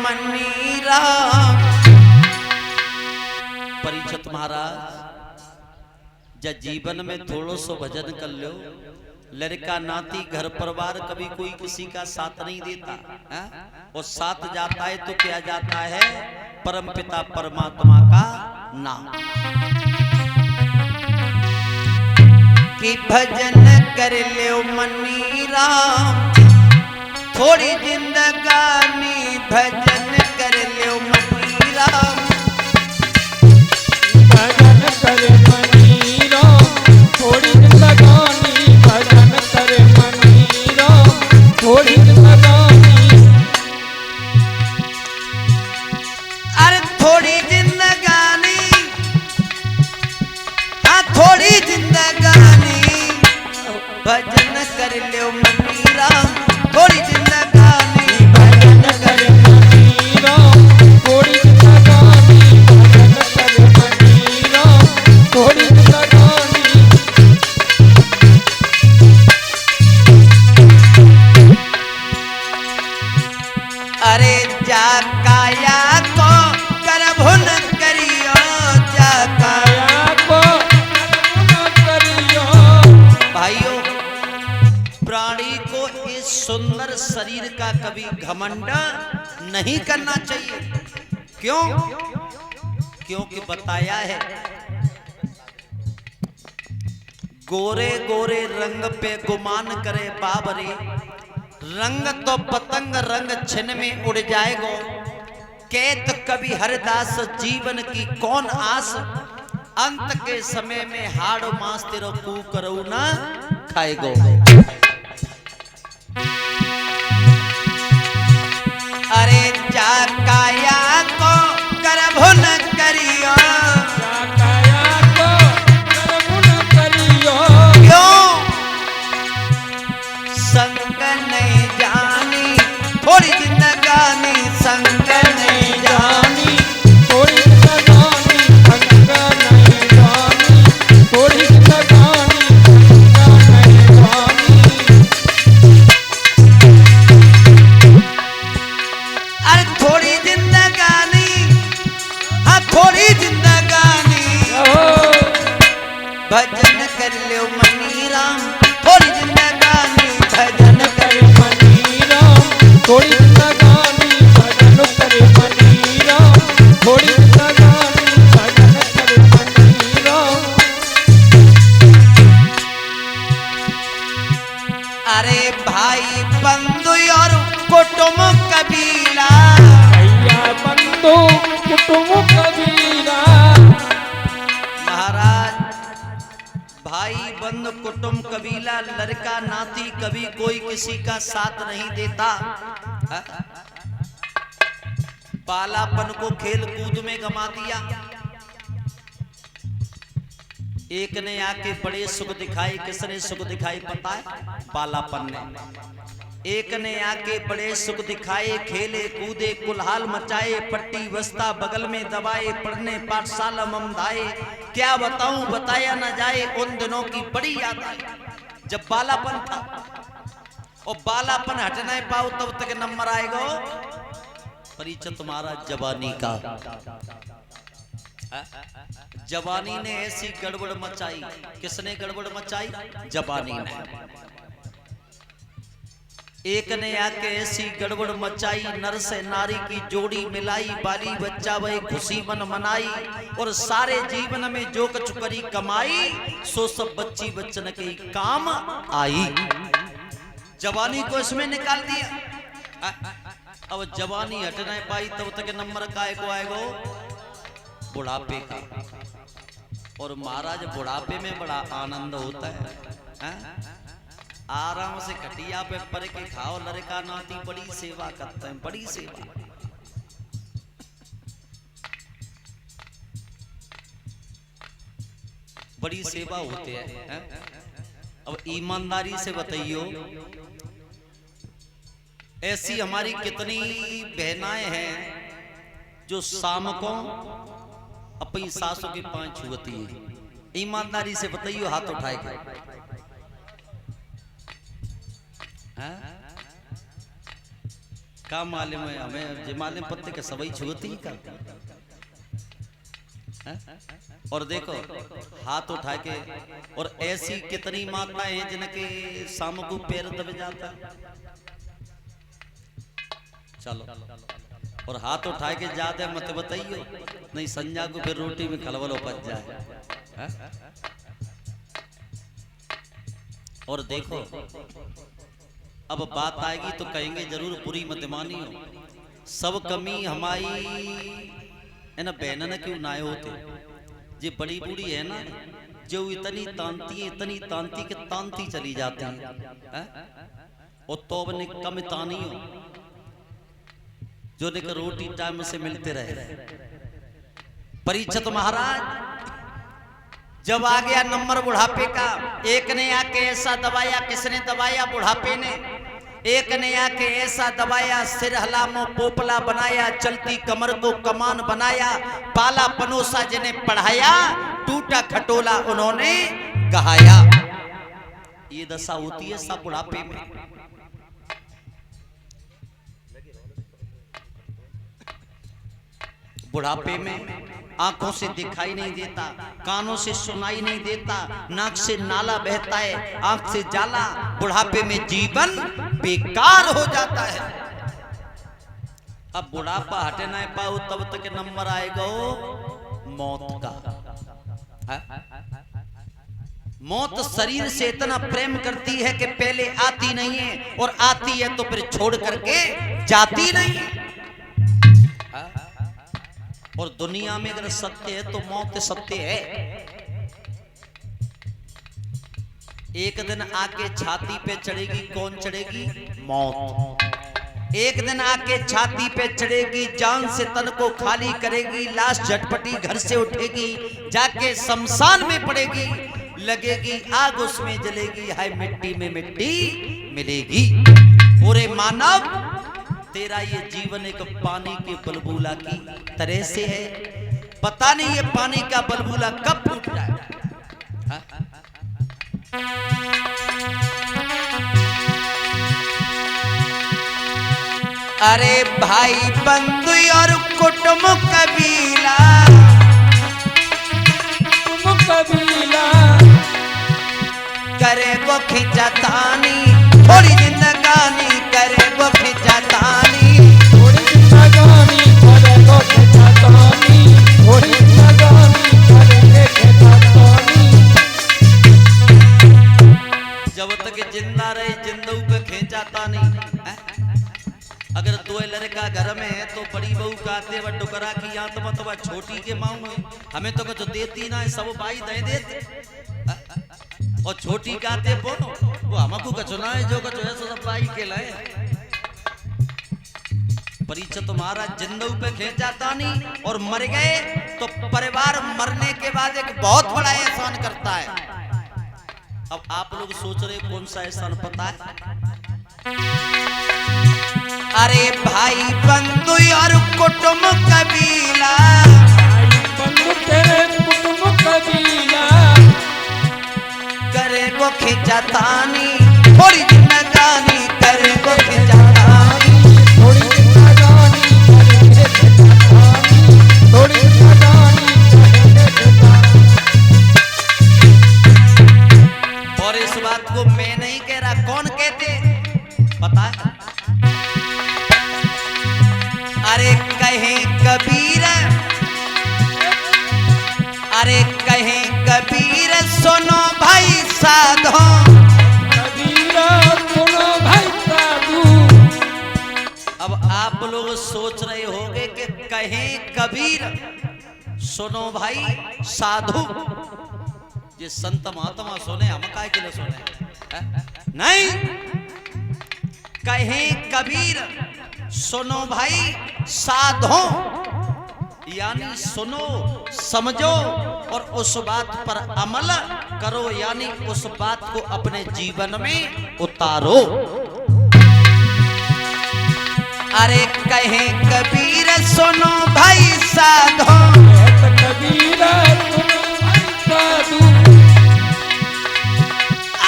मनीरा। परीक्षित महाराज जब जीवन में थोड़ो सो भजन कर लो, लड़का नाती घर परिवार कभी कोई किसी का साथ नहीं देता है? और साथ जाता है तो क्या जाता है? परम पिता परमात्मा का नाम। कि भजन कर लो मनीरा, थोड़ी जिंदगानी भजन कर लो मनीरा। भजन कर मनीरा, थोड़ी जिंदगानी भजन कर मनीरा, थोड़ी जिंदगानी। अरे थोड़ी जिंदगानी, हाँ थोड़ी जिंदगानी भजन कर लो मनीरा। थोड़ी जिंदगानी भजन कर मनीरा, थोड़ी जिंदगानी भजन कर मनीरा, थोड़ी जिंदगानी। अरे जा काया को करभुन करियो, जा काया काया को करभुन करियो। भाइयों, प्राणी को इस सुंदर शरीर का कभी घमंड नहीं करना चाहिए। क्यों? क्योंकि बताया है गोरे गोरे रंग पे गुमान करे बाबरे, रंग तो पतंग रंग छिन में उड़ जाएगो। कहत कवि हरदास जीवन की कौन आस, अंत के समय में हाड़ मांस तेरो कू करो ना खाएगो। अरे जा काया को करभुन करियो, जा काया को करभुन करियो। क्यों? संग नहीं जानी थोड़ी जिंदगानी, संग नहीं जानी थोड़ी जिंदगानी, संग नहीं जानी, थोड़ी जिंदगानी, संग नहीं जानी। अरे थोड़ी जिंदगानी, हाँ थोड़ी जिंदगानी भजन कर लो मनीरा। थोड़ी जिंदगानी भजन कर मनीरा, थोड़ी जिंदगानी भजन कर मनीरा, थोड़ी जिंदगानी भजन कर मनीरा। अरे भाई बंधु और कुटुंब कबीला, भैया बंधु कुटुंब कबीला। महाराज भाई बंधु कुटुंब कबीला, लड़का नाती कभी कोई किसी का साथ नहीं देता। बालापन को खेल कूद में गमा दिया। एक ने आके बड़े सुख दिखाए। किसने सुख दिखाई पता है? बालापन ने। एक ने आके बड़े सुख दिखाए, खेले कूदे कुलहाल मचाए, पट्टी बस्ता बगल में दबाए, पढ़ने पाठशाला ममधाए। क्या बताऊं बताया न जाए, उन दिनों की बड़ी याद आई जब बालापन था। और बालापन हट नहीं पाओ तब तक नंबर आएगा परीक्षित महाराज जवानी का। जवानी ने ऐसी गड़बड़ मचाई। किसने गड़बड़ मचाई? जवानी ने। एक ने आके ऐसी गड़बड़ मचाई, नर से नारी की जोड़ी मिलाई, बाली बच्चा वही खुशी मन मनाई। और सारे जीवन में जो कुछ करी कमाई, सो सब बच्ची बच्चन के काम आई। जवानी को इसमें निकाल दिया। अब जवानी हट नहीं पाई तब तक नंबर काय को आएगो? बुढ़ापे का। और महाराज बुढ़ापे में बड़ा आनंद होता है। आराम से खटिया पे पर के खाओ, लड़का नाती बड़ी सेवा करते हैं, बड़ी सेवा। बड़ी सेवा होते हैं। अब ईमानदारी से बताइयो, ऐसी हमारी कितनी बहनाएं हैं जो शाम को अपनी सासों के पांव छूती है? ईमानदारी से बताइयो, हाथ उठाए के। का मालूम है हमें, जे मालूम पत्ते के सवई छुअती का है? और देखो हाथ उठा के, और ऐसी कितनी माताएं हैं जिनके शाम को पैर दब जाता। चलो और हाथ उठा के जाते मत बताइयो, नहीं संजा को फिर रोटी में खलबल उपज जाए है? और देखो अब बात आएगी तो कहेंगे जरूर बुरी मत मानियो, सब कमी हमारी है ना बहना ना क्यों ना होते। ये बड़ी बूढ़ी है ना जो इतनी तांती के तांती चली जाती है, और तो ने कम तानी हो जो ने रोटी टाइम से मिलते रहे। परीक्षित महाराज जब आ गया नंबर बुढ़ापे का, एक ने आके ऐसा दबाया, किसने दबाया? बुढ़ापे ने। एक ने आके ऐसा दबाया, सिर हलामो पोपला बनाया, चलती कमर को कमान बनाया, पाला पनोसा जिन्हें पढ़ाया, टूटा खटोला उन्होंने गहाया। ये दशा होती है सब बुढ़ापे में। बुढ़ापे में आंखों से दिखाई नहीं देता, कानों से सुनाई नहीं देता, नाक से नाला बहता है, आंख से जाला। बुढ़ापे में जीवन बेकार हो जाता है। अब बुढ़ापा हटे ना पाओ तब तक नंबर आएगा मौत का। मौत शरीर से इतना प्रेम करती है कि पहले आती नहीं है, और आती है तो फिर छोड़ करके जाती नहीं है। और दुनिया में अगर सत्य है तो मौत सत्य है। एक दिन आके छाती पे चढ़ेगी, कौन चढ़ेगी? मौत। एक दिन आके छाती पे चढ़ेगी, जान से तन को खाली करेगी, लाश झटपटी घर से उठेगी, जाके शमशान में पड़ेगी, लगेगी आग उसमें जलेगी, हाय मिट्टी में मिट्टी मिलेगी। पूरे मानव तेरा ये जीवन एक पानी के बलबूला की तरह से है, पता नहीं ये पानी का बलबूला कब फूट जाए। अरे भाई बंधु और कुटुंब कबीला, करे वो खिंचातानी, थोड़ी जिंदगानी करे वो खिंचातानी, थोड़ी जिंदगानी करे वो खिंचातानी, थोड़ी जिंदगानी करे खिंचातानी। जब तक जिंदा रहे जिंदू पे खिंचाता नहीं। अगर दो लड़का घर में है तो बड़ी बहू कहते वह डुकरा की आत्मा तो वह छोटी के मांग है, हमें तो कुछ देती ना है, सब बाई दे देते। और छोटी कहते वो हमको कचुना है, जो कचु है सो सब बाई के लाए। परीक्षित तुम्हारा जिंदू पे खींचाता नहीं, और मर गए तो परिवार मरने के बाद एक बहुत बड़ा एहसान करता है। अब आप लोग सोच रहे कौन सा एहसान पता है? अरे भाई बंधु और कुटुंब कबीला, बंधु तेरे कुटुंब कबीला, करे वो खिंचातानी, थोड़ी जिंदगानी करे वो खिंचातानी, थोड़ी जिंदगानी करे खिंचातानी, थोड़ी जिंदगानी करे खिंचातानी। और इस बात को मैं नहीं कह रहा, कौन कहते पता है? अरे कहे कबीर, अरे कहे कबीर सुनो भाई साधो, कबीरा सुनो भाई साधु। अब आप लोग सोच रहे होंगे कि कहे कबीर सुनो भाई साधु, ये संत महात्मा सुने, हम काय के लिए सुने? नहीं, कहे कबीर सुनो भाई साधो, यानी सुनो समझो और उस बात पर अमल करो, यानी उस बात को अपने जीवन में उतारो। अरे कहे कबीर सुनो भाई साधो, कबीरा सुनो भाई साधु।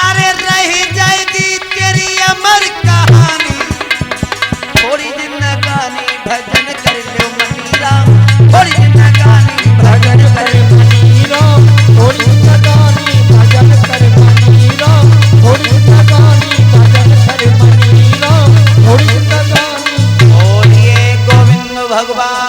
अरे रह जाएगी तेरी अमर कहानी, थोड़ी दिन भगवान